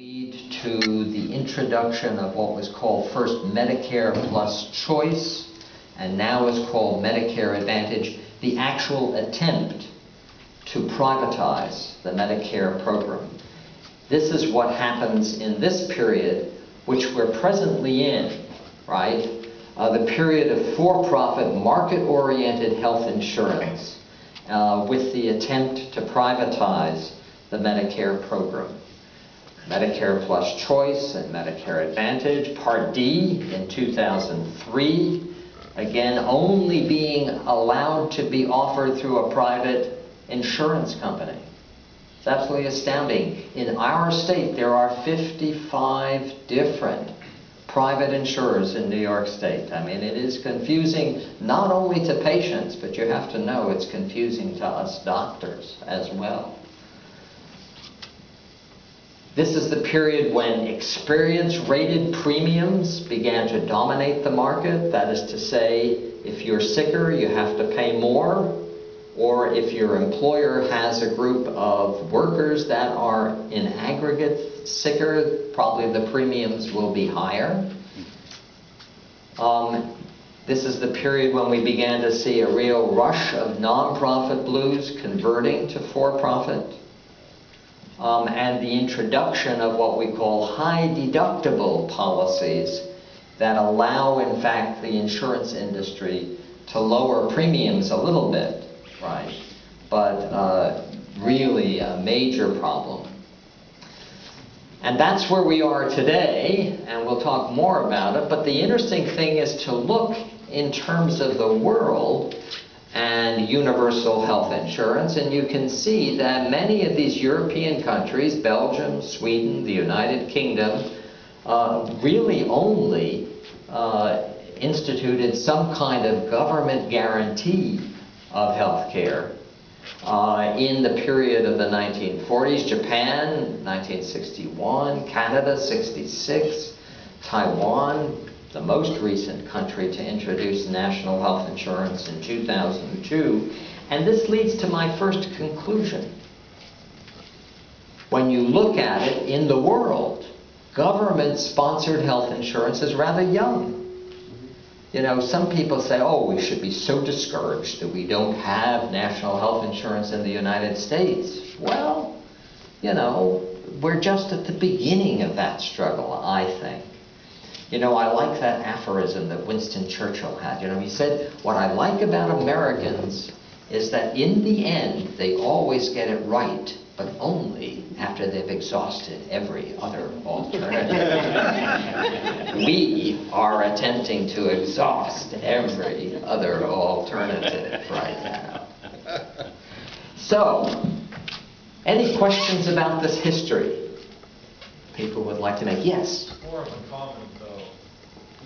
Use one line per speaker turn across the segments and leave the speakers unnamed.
lead to the introduction of what was called first Medicare Plus Choice, and now is called Medicare Advantage, the actual attempt to privatize the Medicare program. This is what happens in this period, which we're presently in, right? The period of for-profit, market-oriented health insurance with the attempt to privatize the Medicare program. Medicare Plus Choice and Medicare Advantage, Part D in 2003, again only being allowed to be offered through a private insurance company. It's absolutely astounding. In our state, there are 55 different private insurers in New York State. I mean, it is confusing not only to patients, but you have to know it's confusing to us doctors as well. This is the period when experience-rated premiums began to dominate the market. That is to say, if you're sicker, you have to pay more, or if your employer has a group of workers that are in aggregate sicker, probably the premiums will be higher. This is the period when we began to see a real rush of nonprofit blues converting to for-profit. And the introduction of what we call high deductible policies that allow, in fact, the insurance industry to lower premiums a little bit, right? But really a major problem. And that's where we are today, and we'll talk more about it. But the interesting thing is to look in terms of the world and universal health insurance, and you can see that many of these European countries, Belgium, Sweden, the United Kingdom, really only instituted some kind of government guarantee of health care in the period of the 1940s. Japan, 1961, Canada, 66, Taiwan, the most recent country to introduce national health insurance in 2002. And this leads to my first conclusion. When you look at it in the world, government-sponsored health insurance is rather young. You know, some people say, oh, we should be so discouraged that we don't have national health insurance in the United States. Well, you know, we're just at the beginning of that struggle, I think. You know, I like that aphorism that Winston Churchill had. You know, he said, what I like about Americans is that in the end, they always get it right, but only after they've exhausted every other alternative. We are attempting to exhaust every other alternative right now. So, any questions about this history people would like to make? Yes?
More of a comment, though.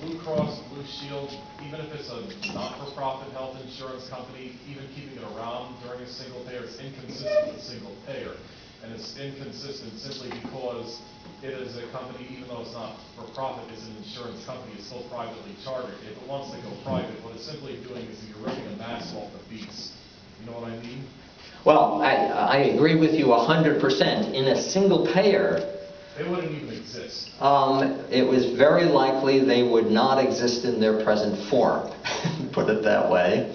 Blue Cross Blue Shield, even if it's a not-for-profit health insurance company, even keeping it around during a single payer, it's inconsistent with single payer. And it's inconsistent simply because it is a company, even though it's not for profit, it's an insurance company, it's still privately chartered. If it wants to go private, what it's simply doing is you're ripping a mask off the beast. You know what I mean?
Well, I agree with you 100%. In a single payer,
they wouldn't even exist.
It was very likely they would not exist in their present form, put it that way.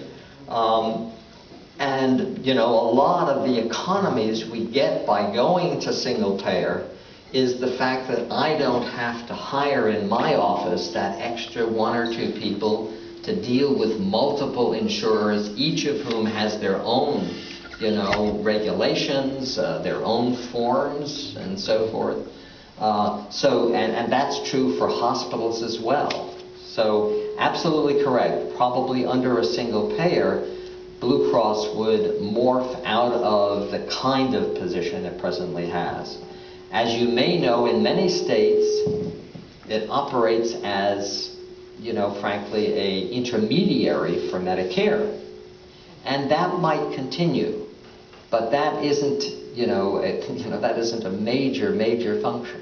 And, you know, a lot of the economies we get by going to single payer is the fact that I don't have to hire in my office that extra one or two people to deal with multiple insurers, each of whom has their own, you know, regulations, their own forms, and so forth. And that's true for hospitals as well. So absolutely correct. Probably under a single payer, Blue Cross would morph out of the kind of position it presently has. As you may know, in many states, it operates as, you know, frankly, an intermediary for Medicare. And that might continue, but that isn't, that isn't a major function.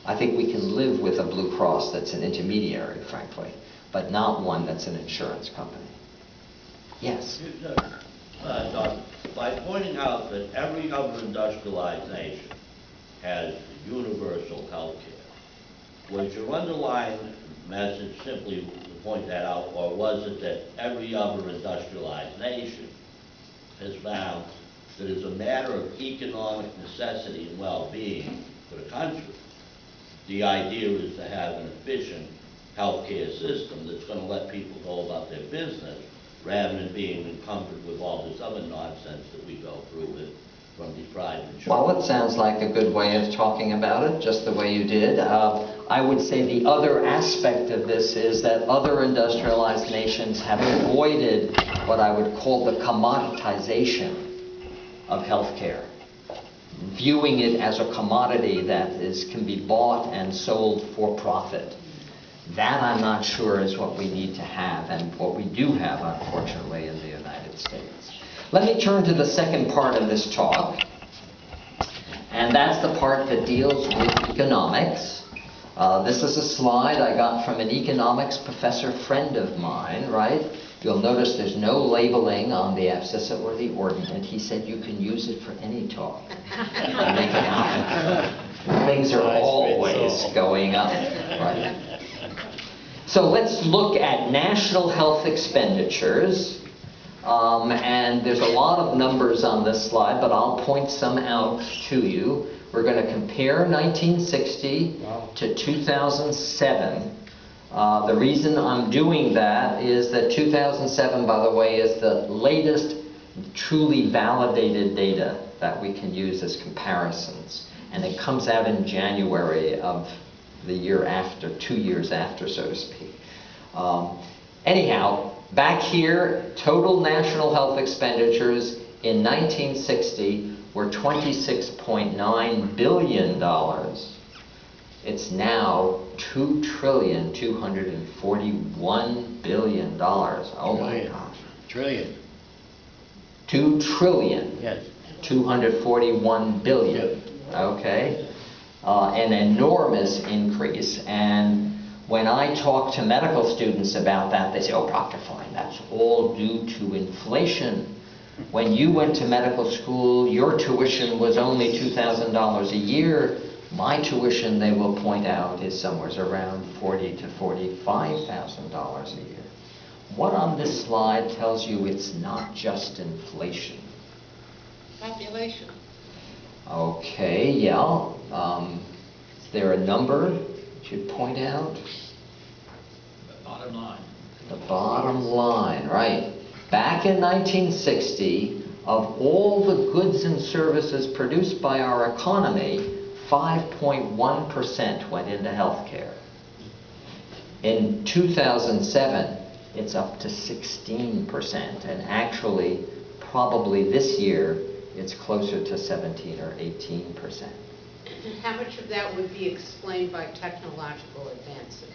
I think we can live with a Blue Cross that's an intermediary, frankly, but not one that's an insurance company. Yes?
Doc, by pointing out that every other industrialized nation has universal health care, was your underlying message simply to point that out, or was it that every other industrialized nation has found that as a matter of economic necessity and well-being for the country, the idea is to have an efficient healthcare system that's going to let people go about their business rather than being encumbered with all this other nonsense that we go through with from these private insurance?
Well, it sounds like a good way of talking about it, just the way you did. I would say the other aspect of this is that other industrialized nations have avoided what I would call the commoditization of healthcare, viewing it as a commodity that can be bought and sold for profit. That I'm not sure is what we need to have, and what we do have, unfortunately, in the United States. Let me turn to the second part of this talk, and that's the part that deals with economics. This is a slide I got from an economics professor friend of mine, right? You'll notice there's no labeling on the abscissa or the ordinate. He said you can use it for any talk. Things are always going up, right? So let's look at national health expenditures. And there's a lot of numbers on this slide, but I'll point some out to you. We're going to compare 1960 to 2007. The reason I'm doing that is that 2007, by the way, is the latest truly validated data that we can use as comparisons. And it comes out in January of the year after, 2 years after, so to speak. Anyhow, back here, total national health expenditures in 1960 were $26.9 billion. It's now $2,241 billion. Oh my gosh.
Trillion.
2 trillion.
Yes.
241 billion. Okay. An enormous increase. And when I talk to medical students about that, they say, oh, Dr. Fein, that's all due to inflation. When you went to medical school, your tuition was only $2,000 a year. My tuition, they will point out, is somewhere around $40,000 to $45,000 a year. What on this slide tells you it's not just inflation?
Population.
Okay, yeah. Is there a number you should point out?
The bottom line.
The bottom line, right. Back in 1960, of all the goods and services produced by our economy, 5.1% went into healthcare. In 2007, it's up to 16%, and actually, probably this year, it's closer to 17 or 18%.
And how much of that would be explained by technological advances?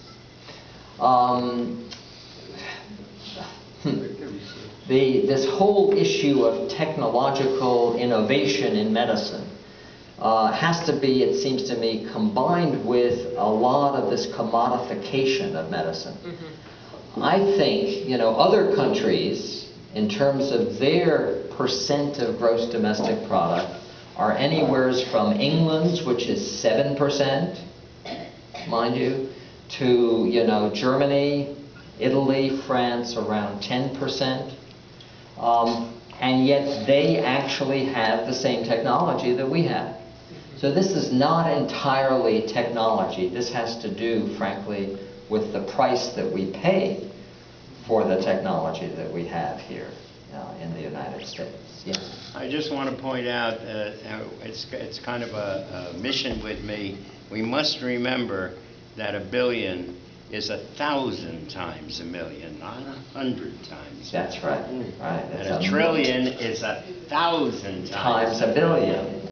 This whole issue of technological innovation in medicine has to be, it seems to me, combined with a lot of this commodification of medicine. Mm-hmm. I think, other countries, in terms of their percent of gross domestic product, are anywhere from England's, which is 7%, mind you, to, Germany, Italy, France, around 10%. And yet they actually have the same technology that we have. So this is not entirely technology. This has to do, frankly, with the price that we pay for the technology that we have here in the United States. Yes.
I just want to point out, it's kind of a mission with me. We must remember that a billion is 1,000 times a million, not 100 times.
That's right. Right.
And a trillion is 1,000
times a billion.